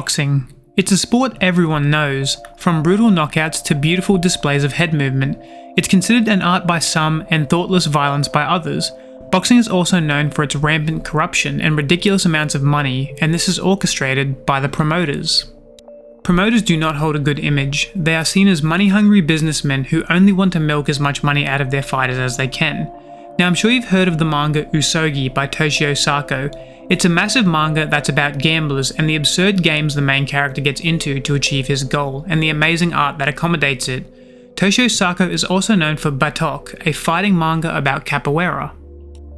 Boxing. It's a sport everyone knows, from brutal knockouts to beautiful displays of head movement. It's considered an art by some and thoughtless violence by others. Boxing is also known for its rampant corruption and ridiculous amounts of money, and this is orchestrated by the promoters. Promoters do not hold a good image. They are seen as money-hungry businessmen who only want to milk as much money out of their fighters as they can. Now, I'm sure you've heard of the manga Usogui by Toshio. It's a massive manga that's about gamblers and the absurd games the main character gets into to achieve his goal, and the amazing art that accommodates it. Toshio is also known for Batok, a fighting manga about capoeira.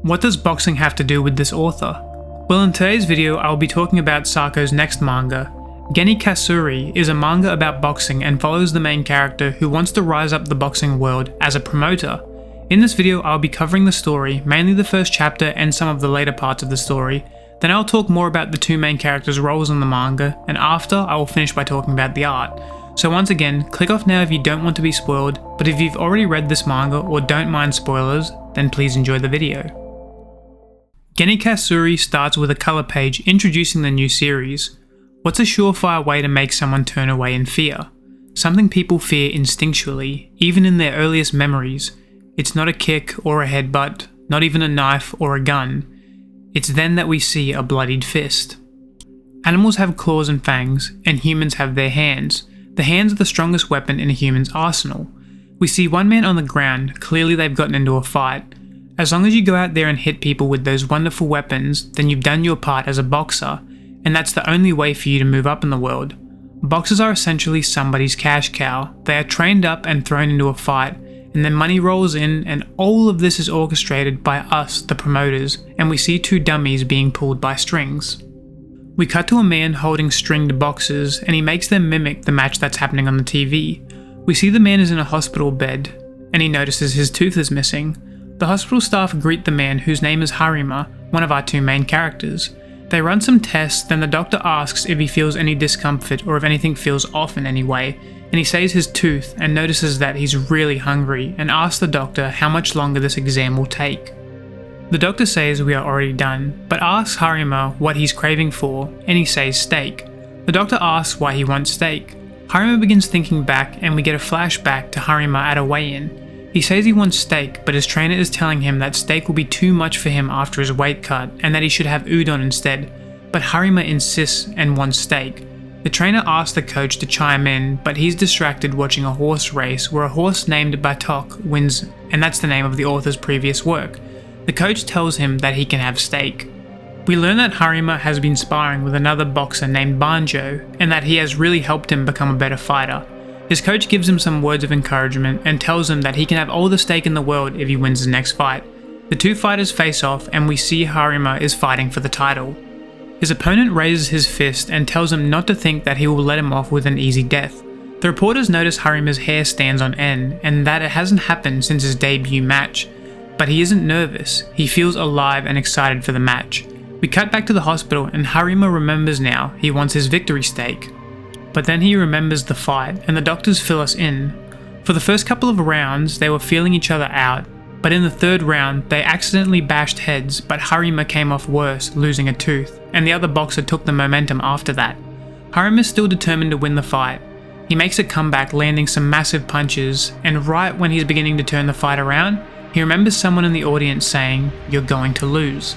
What does boxing have to do with this author? Well, in today's video, I'll be talking about Sako's next manga. Genikasuri is a manga about boxing and follows the main character who wants to rise up the boxing world as a promoter. In this video, I'll be covering the story, mainly the first chapter and some of the later parts of the story. Then I'll talk more about the two main characters' roles in the manga, and after, I will finish by talking about the art. So once again, click off now if you don't want to be spoiled, but if you've already read this manga or don't mind spoilers, then please enjoy the video. Genikasuri starts with a color page introducing the new series. What's a surefire way to make someone turn away in fear? Something people fear instinctually, even in their earliest memories. It's not a kick or a headbutt, not even a knife or a gun. It's then that we see a bloodied fist. Animals have claws and fangs, and humans have their hands. The hands are the strongest weapon in a human's arsenal. We see one man on the ground, clearly they've gotten into a fight. As long as you go out there and hit people with those wonderful weapons, then you've done your part as a boxer, and that's the only way for you to move up in the world. Boxers are essentially somebody's cash cow. They are trained up and thrown into a fight, and then money rolls in, and all of this is orchestrated by us, the promoters, and we see two dummies being pulled by strings. We cut to a man holding stringed boxes, and he makes them mimic the match that's happening on the TV. We see the man is in a hospital bed, and he notices his tooth is missing. The hospital staff greet the man, whose name is Harima, one of our two main characters. They run some tests, then the doctor asks if he feels any discomfort or if anything feels off in any way, and he says his tooth and notices that he's really hungry and asks the doctor how much longer this exam will take. The doctor says we are already done, but asks Harima what he's craving for, and he says steak. The doctor asks why he wants steak. Harima begins thinking back, and we get a flashback to Harima at a weigh-in. He says he wants steak, but his trainer is telling him that steak will be too much for him after his weight cut and that he should have udon instead, but Harima insists and wants steak. The trainer asks the coach to chime in, but he's distracted watching a horse race where a horse named Batok wins, and that's the name of the author's previous work. The coach tells him that he can have steak. We learn that Harima has been sparring with another boxer named Banjo, and that he has really helped him become a better fighter. His coach gives him some words of encouragement and tells him that he can have all the steak in the world if he wins his next fight. The two fighters face off, and we see Harima is fighting for the title. His opponent raises his fist and tells him not to think that he will let him off with an easy death. The reporters notice Harima's hair stands on end and that it hasn't happened since his debut match. But he isn't nervous, he feels alive and excited for the match. We cut back to the hospital and Harima remembers now he wants his victory steak. But then he remembers the fight, and the doctors fill us in. For the first couple of rounds, they were feeling each other out, but in the third round, they accidentally bashed heads, but Harima came off worse, losing a tooth, and the other boxer took the momentum after that. Harima is still determined to win the fight. He makes a comeback, landing some massive punches, and right when he's beginning to turn the fight around, he remembers someone in the audience saying, "You're going to lose."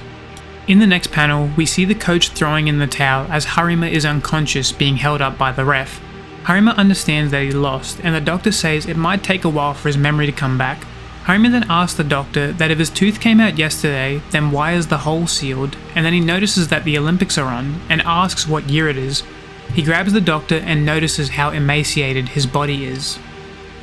In the next panel, we see the coach throwing in the towel as Harima is unconscious, being held up by the ref. Harima understands that he lost, and the doctor says it might take a while for his memory to come back. Harima then asks the doctor that if his tooth came out yesterday, then why is the hole sealed, and then he notices that the Olympics are on, and asks what year it is. He grabs the doctor and notices how emaciated his body is.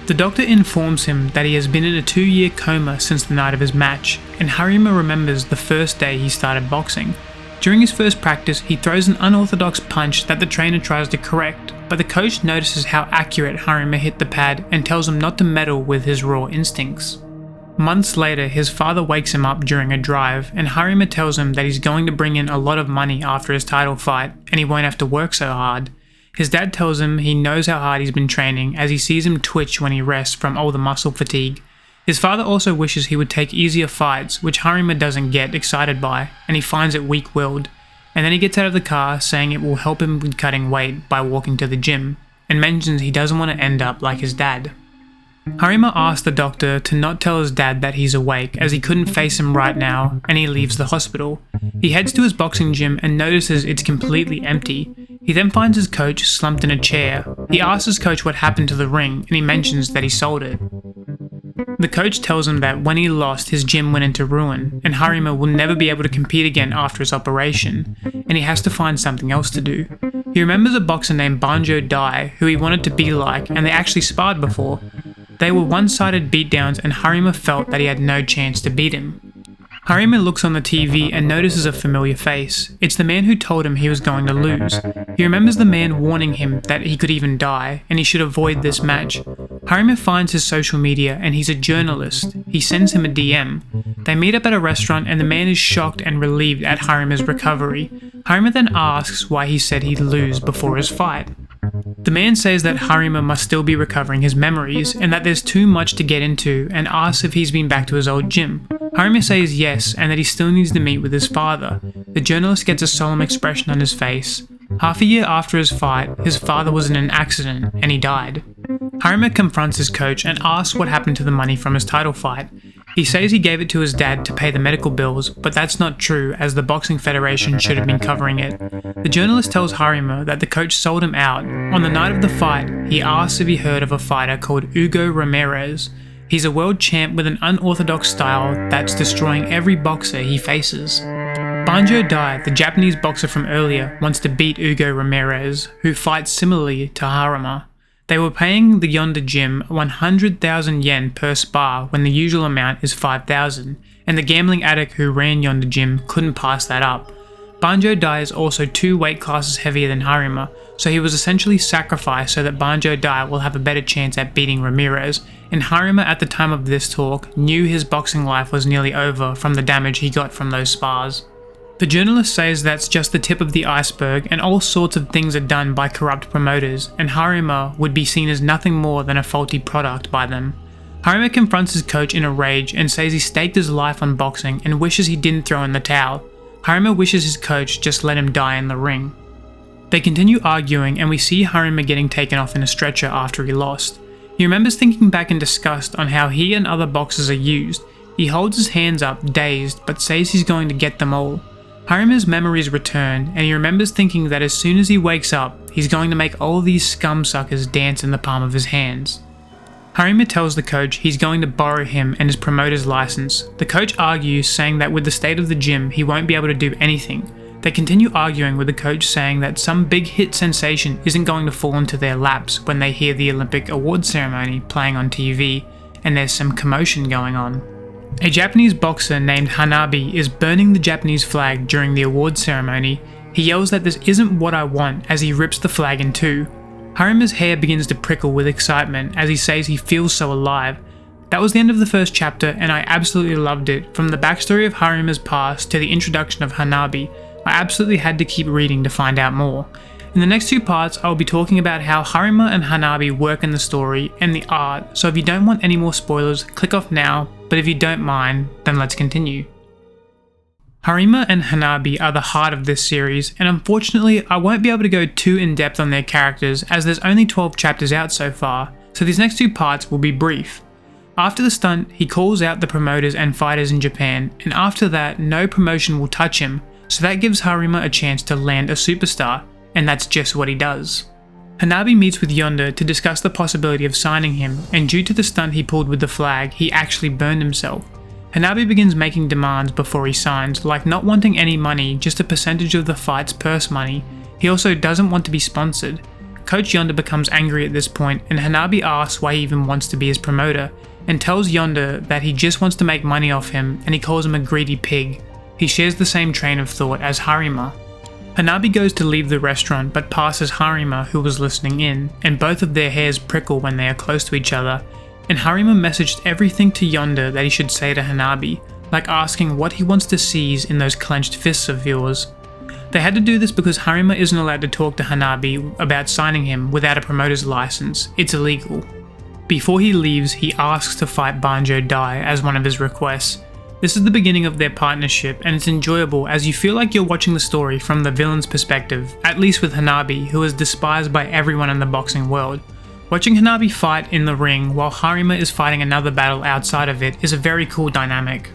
The doctor informs him that he has been in a 2-year coma since the night of his match, and Harima remembers the first day he started boxing. During his first practice, he throws an unorthodox punch that the trainer tries to correct, but the coach notices how accurate Harima hit the pad and tells him not to meddle with his raw instincts. Months later, his father wakes him up during a drive, and Harima tells him that he's going to bring in a lot of money after his title fight, and he won't have to work so hard. His dad tells him he knows how hard he's been training as he sees him twitch when he rests from all the muscle fatigue. His father also wishes he would take easier fights, which Harima doesn't get excited by, and he finds it weak-willed. and then he gets out of the car saying it will help him with cutting weight by walking to the gym, and mentions he doesn't want to end up like his dad. Harima asks the doctor to not tell his dad that he's awake as he couldn't face him right now, and he leaves the hospital. He heads to his boxing gym and notices it's completely empty. He then finds his coach slumped in a chair. He asks his coach what happened to the ring, and he mentions that he sold it. The coach tells him that when he lost, his gym went into ruin, and Harima will never be able to compete again after his operation, and he has to find something else to do. He remembers a boxer named Banjo Dai, who he wanted to be like, and they actually sparred before. They were one-sided beatdowns, and Harima felt that he had no chance to beat him. Harima looks on the TV and notices a familiar face. It's the man who told him he was going to lose. He remembers the man warning him that he could even die, and he should avoid this match. Harima finds his social media, and he's a journalist. He sends him a DM. They meet up at a restaurant, and the man is shocked and relieved at Harima's recovery. Harima then asks why he said he'd lose before his fight. The man says that Harima must still be recovering his memories, and that there's too much to get into, and asks if he's been back to his old gym. Harima says yes, and that he still needs to meet with his father. The journalist gets a solemn expression on his face. Half a year after his fight, his father was in an accident, and he died. Harima confronts his coach and asks what happened to the money from his title fight. He says he gave it to his dad to pay the medical bills, but that's not true, as the Boxing Federation should have been covering it. The journalist tells Harima that the coach sold him out. On the night of the fight, he asks if he heard of a fighter called Hugo Ramirez. He's a world champ with an unorthodox style that's destroying every boxer he faces. Banjo Dai, the Japanese boxer from earlier, wants to beat Hugo Ramirez, who fights similarly to Harima. They were paying the Yonder gym 100,000 yen per spar when the usual amount is 5,000, and the gambling addict who ran Yonder gym couldn't pass that up. Banjo Dai is also 2 weight classes heavier than Harima, so he was essentially sacrificed so that Banjo Dai will have a better chance at beating Ramirez, and Harima at the time of this talk knew his boxing life was nearly over from the damage he got from those spars. The journalist says that's just the tip of the iceberg, and all sorts of things are done by corrupt promoters, and Harima would be seen as nothing more than a faulty product by them. Harima confronts his coach in a rage and says he staked his life on boxing and wishes he didn't throw in the towel. Harima wishes his coach just let him die in the ring. They continue arguing, and we see Harima getting taken off in a stretcher after he lost. He remembers thinking back in disgust on how he and other boxers are used. He holds his hands up, dazed, but says he's going to get them all. Harima's memories return, and he remembers thinking that as soon as he wakes up, he's going to make all these scum suckers dance in the palm of his hands. Harima tells the coach he's going to borrow him and his promoter's license. The coach argues, saying that with the state of the gym, he won't be able to do anything. They continue arguing, with the coach saying that some big hit sensation isn't going to fall into their laps when they hear the Olympic award ceremony playing on TV, and there's some commotion going on. A Japanese boxer named Hanabi is burning the Japanese flag during the award ceremony. He yells that this isn't what I want as he rips the flag in two. Harima's hair begins to prickle with excitement as he says he feels so alive. That was the end of the first chapter, and I absolutely loved it. From the backstory of Harima's past to the introduction of Hanabi, I absolutely had to keep reading to find out more. In the next 2 parts, I will be talking about how Harima and Hanabi work in the story and the art, so if you don't want any more spoilers, click off now, but if you don't mind, then let's continue. Harima and Hanabi are the heart of this series, and unfortunately I won't be able to go too in depth on their characters as there's only 12 chapters out so far, so these next 2 parts will be brief. After the stunt, he calls out the promoters and fighters in Japan, and after that no promotion will touch him, so that gives Harima a chance to land a superstar, and that's just what he does. Hanabi meets with Yonder to discuss the possibility of signing him, and due to the stunt he pulled with the flag, he actually burned himself. Hanabi begins making demands before he signs, like not wanting any money, just a percentage of the fight's purse money. He also doesn't want to be sponsored. Coach Yonder becomes angry at this point, and Hanabi asks why he even wants to be his promoter, and tells Yonder that he just wants to make money off him, and he calls him a greedy pig. He shares the same train of thought as Harima. Hanabi goes to leave the restaurant but passes Harima, who was listening in, and both of their hairs prickle when they are close to each other, and Harima messaged everything to Yonder that he should say to Hanabi, like asking what he wants to seize in those clenched fists of yours. They had to do this because Harima isn't allowed to talk to Hanabi about signing him without a promoter's license. It's illegal. Before he leaves, he asks to fight Banjo Dai as one of his requests. This is the beginning of their partnership, and it's enjoyable as you feel like you're watching the story from the villain's perspective, at least with Hanabi, who is despised by everyone in the boxing world. Watching Hanabi fight in the ring while Harima is fighting another battle outside of it is a very cool dynamic.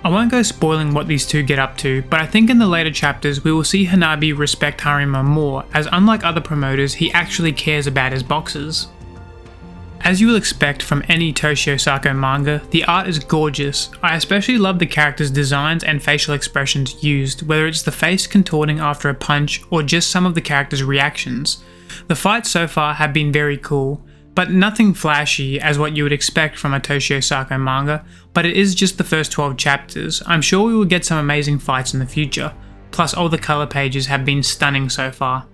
I won't go spoiling what these two get up to, but I think in the later chapters we will see Hanabi respect Harima more, as unlike other promoters, he actually cares about his boxers. As you will expect from any Toshio Sako manga, the art is gorgeous. I especially love the characters' designs and facial expressions used, whether it's the face contorting after a punch or just some of the characters' reactions. The fights so far have been very cool, but nothing flashy as what you would expect from a Toshio Sako manga, but it is just the first 12 chapters. I'm sure we will get some amazing fights in the future, plus all the colour pages have been stunning so far.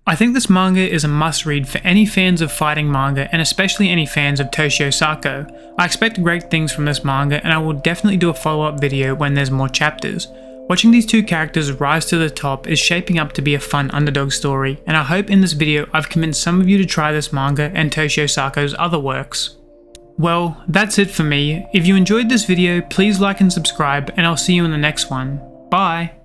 I think this manga is a must-read for any fans of fighting manga and especially any fans of Toshio Sako. I expect great things from this manga and I will definitely do a follow-up video when there's more chapters. Watching these two characters rise to the top is shaping up to be a fun underdog story, and I hope in this video I've convinced some of you to try this manga and Toshio Sako's other works. Well, that's it for me. If you enjoyed this video, please like and subscribe, and I'll see you in the next one. Bye!